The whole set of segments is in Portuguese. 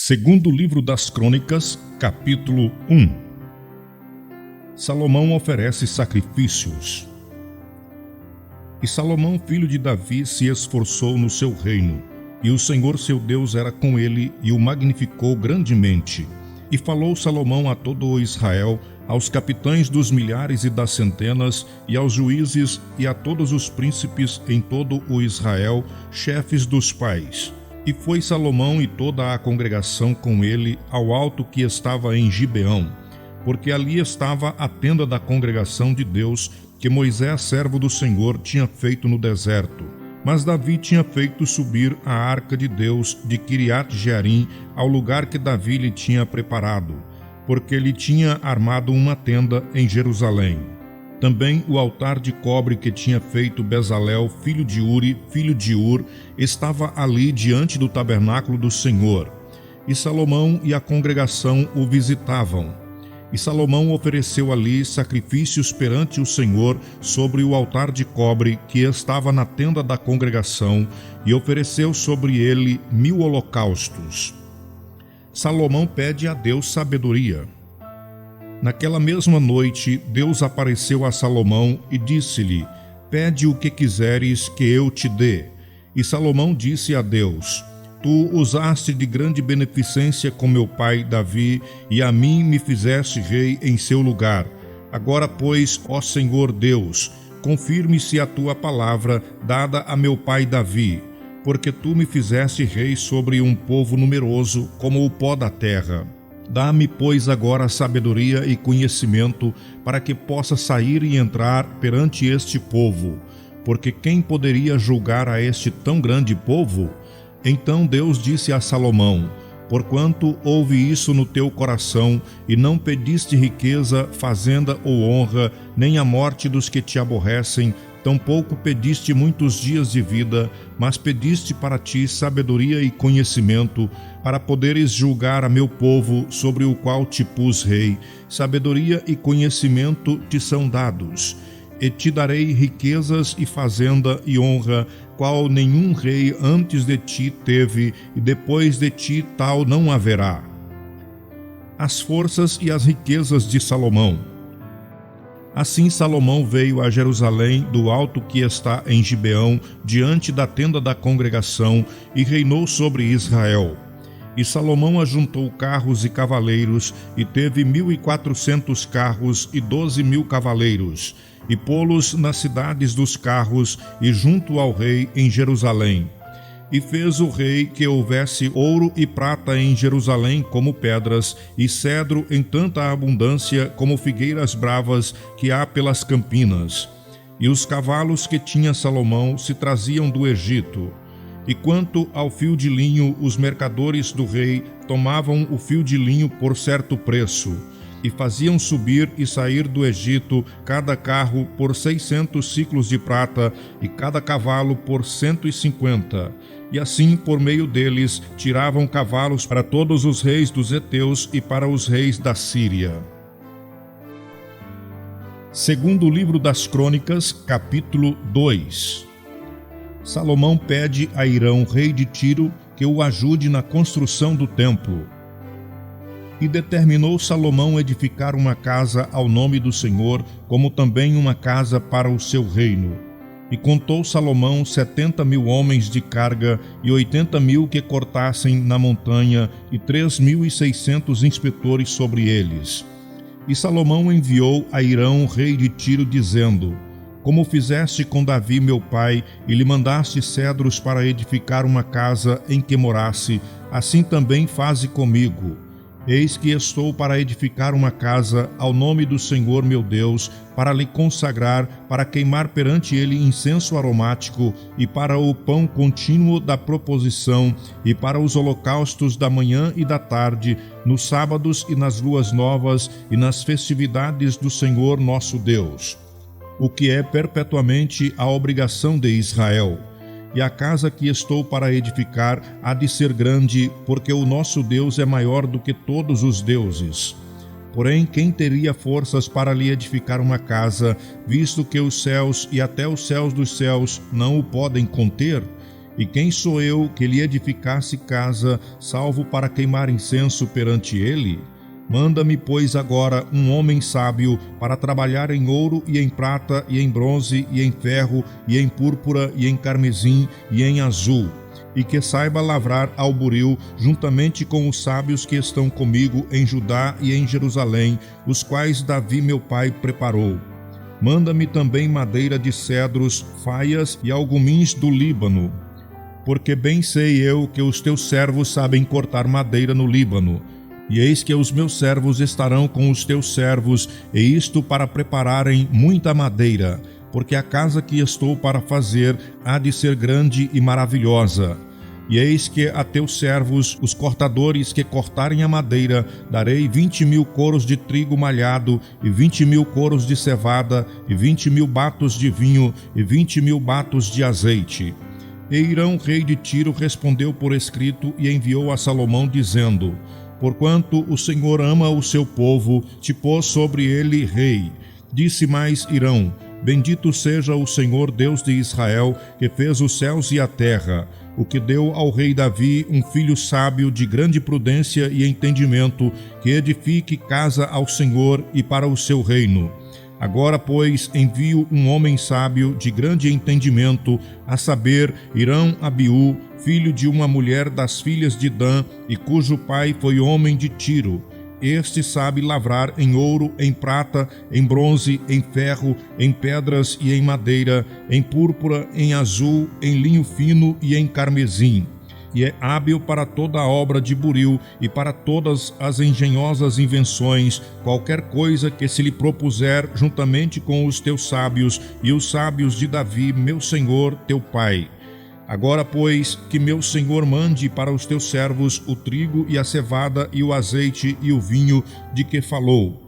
Segundo livro das Crônicas, capítulo 1. Salomão oferece sacrifícios. E Salomão, filho de Davi, se esforçou no seu reino, e o Senhor seu Deus era com ele e o magnificou grandemente. E falou Salomão a todo o Israel, aos capitães dos milhares e das centenas, e aos juízes e a todos os príncipes em todo o Israel, chefes dos pais. E foi Salomão e toda a congregação com ele ao alto que estava em Gibeão, porque ali estava a tenda da congregação de Deus, que Moisés, servo do Senhor, tinha feito no deserto. Mas Davi tinha feito subir a arca de Deus de Quiriat-Jearim ao lugar que Davi lhe tinha preparado, porque ele tinha armado uma tenda em Jerusalém. Também o altar de cobre que tinha feito Bezalel, filho de Uri, filho de Ur, estava ali diante do tabernáculo do Senhor. E Salomão e a congregação o visitavam. E Salomão ofereceu ali sacrifícios perante o Senhor sobre o altar de cobre que estava na tenda da congregação, e ofereceu sobre ele 1000 holocaustos. Salomão pede a Deus sabedoria. Naquela mesma noite, Deus apareceu a Salomão e disse-lhe: Pede o que quiseres que eu te dê. E Salomão disse a Deus: Tu usaste de grande beneficência com meu pai Davi, e a mim me fizeste rei em seu lugar. Agora, pois, ó Senhor Deus, confirme-se a tua palavra dada a meu pai Davi, porque tu me fizeste rei sobre um povo numeroso como o pó da terra. Dá-me, pois, agora sabedoria e conhecimento, para que possa sair e entrar perante este povo. Porque quem poderia julgar a este tão grande povo? Então Deus disse a Salomão: Porquanto houve isso no teu coração, e não pediste riqueza, fazenda ou honra, nem a morte dos que te aborrecem, tampouco pediste muitos dias de vida, mas pediste para ti sabedoria e conhecimento, para poderes julgar a meu povo, sobre o qual te pus rei. Sabedoria e conhecimento te são dados. E te darei riquezas e fazenda e honra, qual nenhum rei antes de ti teve, e depois de ti tal não haverá. As forças e as riquezas de Salomão. Assim Salomão veio a Jerusalém do alto que está em Gibeão, diante da tenda da congregação, e reinou sobre Israel. E Salomão ajuntou carros e cavaleiros, e teve 1.400 carros e 12.000 cavaleiros, e pô-los nas cidades dos carros, e junto ao rei em Jerusalém. E fez o rei que houvesse ouro e prata em Jerusalém como pedras, e cedro em tanta abundância como figueiras bravas que há pelas campinas. E os cavalos que tinha Salomão se traziam do Egito. E quanto ao fio de linho, os mercadores do rei tomavam o fio de linho por certo preço, e faziam subir e sair do Egito cada carro por 600 siclos de prata, e cada cavalo por 150. E assim, por meio deles, tiravam cavalos para todos os reis dos heteus e para os reis da Síria. Segundo livro das Crônicas, capítulo 2. Salomão pede a Hirão, rei de Tiro, que o ajude na construção do templo. E determinou Salomão edificar uma casa ao nome do Senhor, como também uma casa para o seu reino. E contou Salomão 70.000 homens de carga, e 80.000 que cortassem na montanha, e 3.600 inspetores sobre eles. E Salomão enviou a Hirão, rei de Tiro, dizendo: Como fizeste com Davi meu pai, e lhe mandaste cedros para edificar uma casa em que morasse, assim também faze comigo. Eis que estou para edificar uma casa ao nome do Senhor meu Deus, para lhe consagrar, para queimar perante ele incenso aromático, e para o pão contínuo da proposição, e para os holocaustos da manhã e da tarde, nos sábados e nas luas novas, e nas festividades do Senhor nosso Deus, o que é perpetuamente a obrigação de Israel. E a casa que estou para edificar há de ser grande, porque o nosso Deus é maior do que todos os deuses. Porém, quem teria forças para lhe edificar uma casa, visto que os céus e até os céus dos céus não o podem conter? E quem sou eu que lhe edificasse casa, salvo para queimar incenso perante ele? Manda-me, pois, agora um homem sábio para trabalhar em ouro e em prata e em bronze e em ferro e em púrpura e em carmesim e em azul, e que saiba lavrar ao buril, juntamente com os sábios que estão comigo em Judá e em Jerusalém, os quais Davi meu pai preparou. Manda-me também madeira de cedros, faias e algumins do Líbano, porque bem sei eu que os teus servos sabem cortar madeira no Líbano. E eis que os meus servos estarão com os teus servos, e isto para prepararem muita madeira, porque a casa que estou para fazer há de ser grande e maravilhosa. E eis que a teus servos, os cortadores que cortarem a madeira, darei 20.000 coros de trigo malhado, e 20.000 coros de cevada, e 20.000 batos de vinho, e 20.000 batos de azeite. E Hirão, rei de Tiro, respondeu por escrito e enviou a Salomão, dizendo: Porquanto o Senhor ama o seu povo, te pôs sobre ele rei. Disse mais Hirão: Bendito seja o Senhor Deus de Israel, que fez os céus e a terra, o que deu ao rei Davi um filho sábio de grande prudência e entendimento, que edifique casa ao Senhor e para o seu reino. Agora, pois, envio um homem sábio de grande entendimento, a saber, Hirão-Abiú, filho de uma mulher das filhas de Dan, e cujo pai foi homem de Tiro. Este sabe lavrar em ouro, em prata, em bronze, em ferro, em pedras e em madeira, em púrpura, em azul, em linho fino e em carmesim. E é hábil para toda a obra de buril e para todas as engenhosas invenções, qualquer coisa que se lhe propuser juntamente com os teus sábios e os sábios de Davi, meu senhor, teu pai. Agora, pois, que meu senhor mande para os teus servos o trigo e a cevada e o azeite e o vinho de que falou.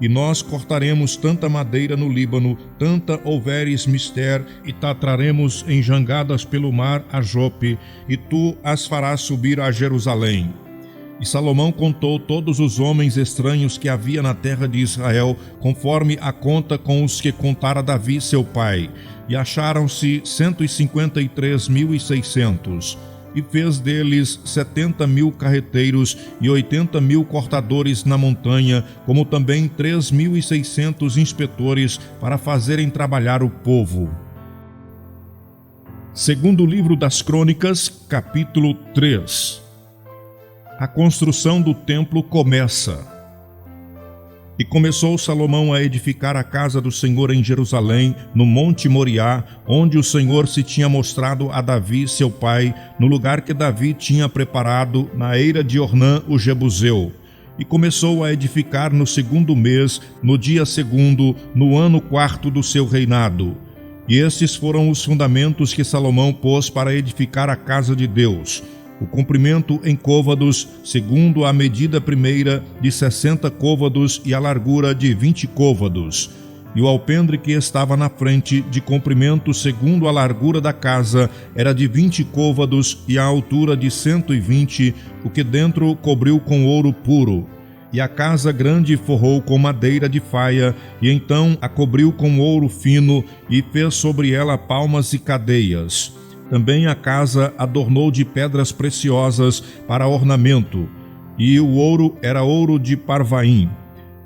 E nós cortaremos tanta madeira no Líbano, tanta houveres mister, e traremos em jangadas pelo mar a Jope, e tu as farás subir a Jerusalém. E Salomão contou todos os homens estranhos que havia na terra de Israel, conforme a conta com os que contara Davi seu pai, e acharam-se 153.600. E fez deles 70.000 carreteiros e 80.000 cortadores na montanha, como também 3.600 inspetores para fazerem trabalhar o povo. Segundo livro das Crônicas, capítulo 3. A construção do templo começa. E começou Salomão a edificar a casa do Senhor em Jerusalém, no Monte Moriá, onde o Senhor se tinha mostrado a Davi, seu pai, no lugar que Davi tinha preparado, na eira de Ornã, o Jebuseu. E começou a edificar no 2º mês, no dia 2º, no ano 4º do seu reinado. E estes foram os fundamentos que Salomão pôs para edificar a casa de Deus. O comprimento em côvados, segundo a medida primeira, de 60 côvados, e a largura de 20 côvados. E o alpendre que estava na frente, de comprimento segundo a largura da casa, era de 20 côvados, e a altura de 120, o que dentro cobriu com ouro puro. E a casa grande forrou com madeira de faia, e então a cobriu com ouro fino, e fez sobre ela palmas e cadeias. Também a casa adornou de pedras preciosas para ornamento, e o ouro era ouro de Parvaim.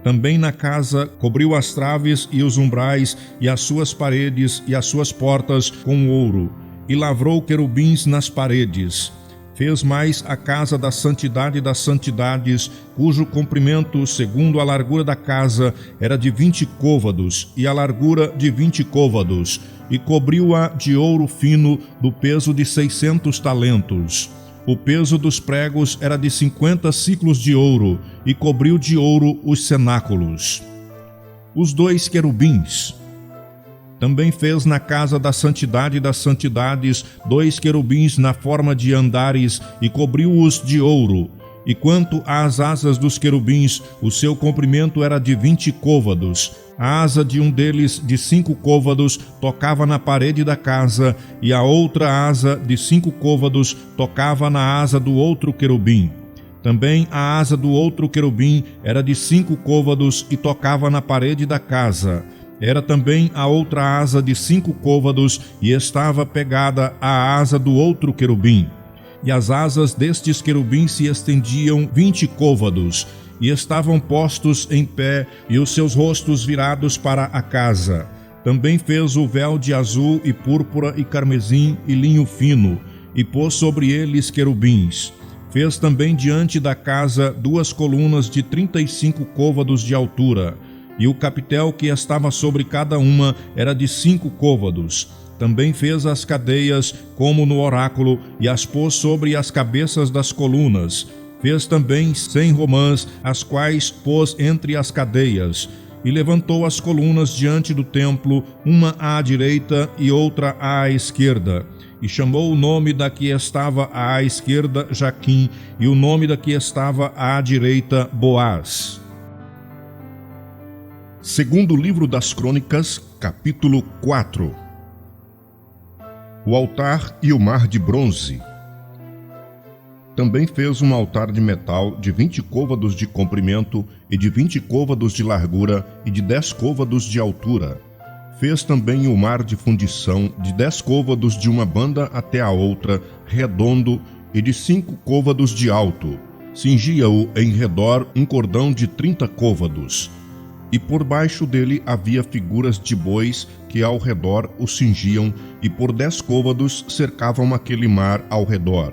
Também na casa cobriu as traves e os umbrais, e as suas paredes e as suas portas com ouro, e lavrou querubins nas paredes. Fez mais a casa da santidade das santidades, cujo comprimento, segundo a largura da casa, era de 20 côvados, e a largura de 20 côvados, e cobriu-a de ouro fino, do peso de 600 talentos. O peso dos pregos era de 50 siclos de ouro, e cobriu de ouro os cenáculos. Os 2 querubins. Também fez na casa da santidade das santidades 2 querubins na forma de andares, e cobriu-os de ouro. E quanto às asas dos querubins, o seu comprimento era de 20 côvados. A asa de um deles, de 5 côvados, tocava na parede da casa, e a outra asa, de 5 côvados, tocava na asa do outro querubim. Também a asa do outro querubim era de 5 côvados e tocava na parede da casa. Era também a outra asa de 5 côvados, e estava pegada à asa do outro querubim. E as asas destes querubins se estendiam 20 côvados, e estavam postos em pé, e os seus rostos virados para a casa. Também fez o véu de azul e púrpura e carmesim e linho fino, e pôs sobre eles querubins. Fez também diante da casa 2 colunas de 35 côvados de altura, e o capitel que estava sobre cada uma era de 5 côvados. Também fez as cadeias, como no oráculo, e as pôs sobre as cabeças das colunas. Fez também 100 romãs, as quais pôs entre as cadeias. E levantou as colunas diante do templo, uma à direita e outra à esquerda. E chamou o nome da que estava à esquerda Jaquim, e o nome da que estava à direita Boaz. Segundo livro das Crônicas, capítulo 4. O altar e o mar de bronze. Também fez um altar de metal de 20 côvados de comprimento e de 20 côvados de largura e de 10 côvados de altura. Fez também o mar de fundição de 10 côvados de uma banda até a outra, redondo, e de 5 côvados de alto. Cingia-o em redor um cordão de 30 côvados. E por baixo dele havia figuras de bois que ao redor o cingiam, e por 10 côvados cercavam aquele mar ao redor.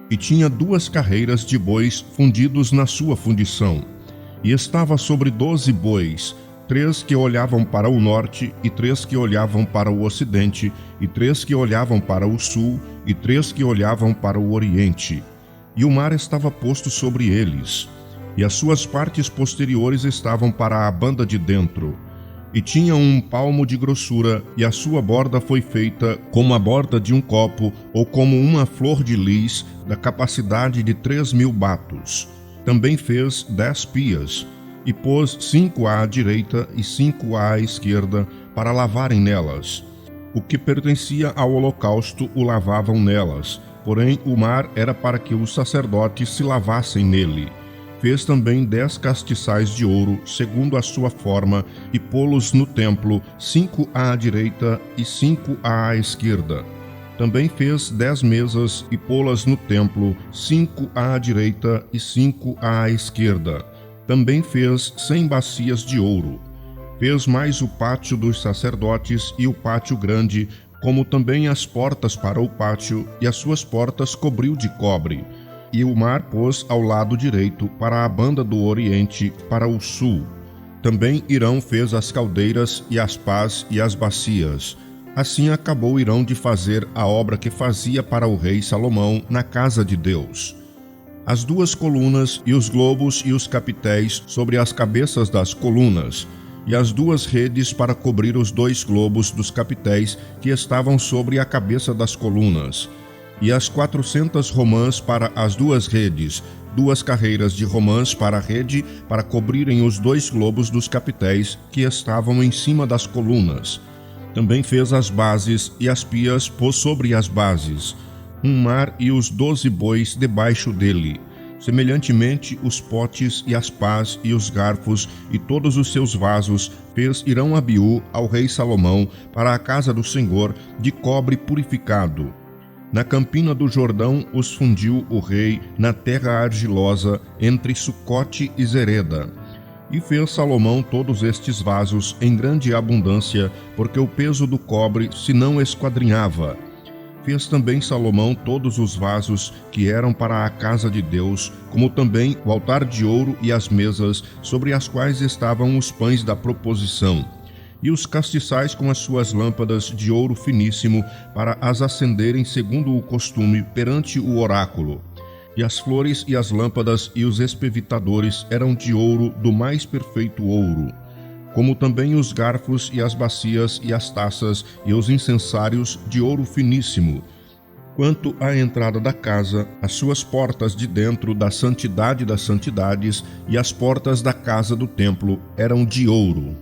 E tinha 2 carreiras de bois fundidos na sua fundição. E estava sobre 12 bois, 3 que olhavam para o norte, e 3 que olhavam para o ocidente, e 3 que olhavam para o sul, e 3 que olhavam para o oriente. E o mar estava posto sobre eles. E as suas partes posteriores estavam para a banda de dentro. E tinha 1 palmo de grossura, e a sua borda foi feita como a borda de um copo, ou como uma flor de lis, da capacidade de 3.000 batos. Também fez 10 pias, e pôs 5 à direita e 5 à esquerda, para lavarem nelas. O que pertencia ao holocausto o lavavam nelas, porém o mar era para que os sacerdotes se lavassem nele. Fez também 10 castiçais de ouro, segundo a sua forma, e pô-los no templo, 5 à direita e 5 à esquerda. Também fez 10 mesas, e pô-las no templo, 5 à direita e 5 à esquerda. Também fez 100 bacias de ouro. Fez mais o pátio dos sacerdotes e o pátio grande, como também as portas para o pátio, e as suas portas cobriu de cobre. E o mar pôs ao lado direito, para a banda do oriente, para o sul. Também Irão fez as caldeiras e as pás e as bacias. Assim acabou Irão de fazer a obra que fazia para o rei Salomão na casa de Deus. As 2 colunas e os globos e os capitéis sobre as cabeças das colunas, e as 2 redes para cobrir os 2 globos dos capitéis que estavam sobre a cabeça das colunas, e as 400 romãs para as 2 redes, 2 carreiras de romãs para a rede, para cobrirem os 2 globos dos capitéis que estavam em cima das colunas. Também fez as bases, e as pias pôs sobre as bases, um mar e os 12 bois debaixo dele. Semelhantemente, os potes e as pás e os garfos e todos os seus vasos fez Irão Abiú ao rei Salomão para a casa do Senhor de cobre purificado. Na campina do Jordão os fundiu o rei na terra argilosa entre Sucote e Zereda. E fez Salomão todos estes vasos em grande abundância, porque o peso do cobre se não esquadrinhava. Fez também Salomão todos os vasos que eram para a casa de Deus, como também o altar de ouro e as mesas, sobre as quais estavam os pães da proposição, e os castiçais com as suas lâmpadas de ouro finíssimo, para as acenderem segundo o costume perante o oráculo. E as flores e as lâmpadas e os espevitadores eram de ouro do mais perfeito ouro, como também os garfos e as bacias e as taças e os incensários de ouro finíssimo. Quanto à entrada da casa, as suas portas de dentro da santidade das santidades e as portas da casa do templo eram de ouro.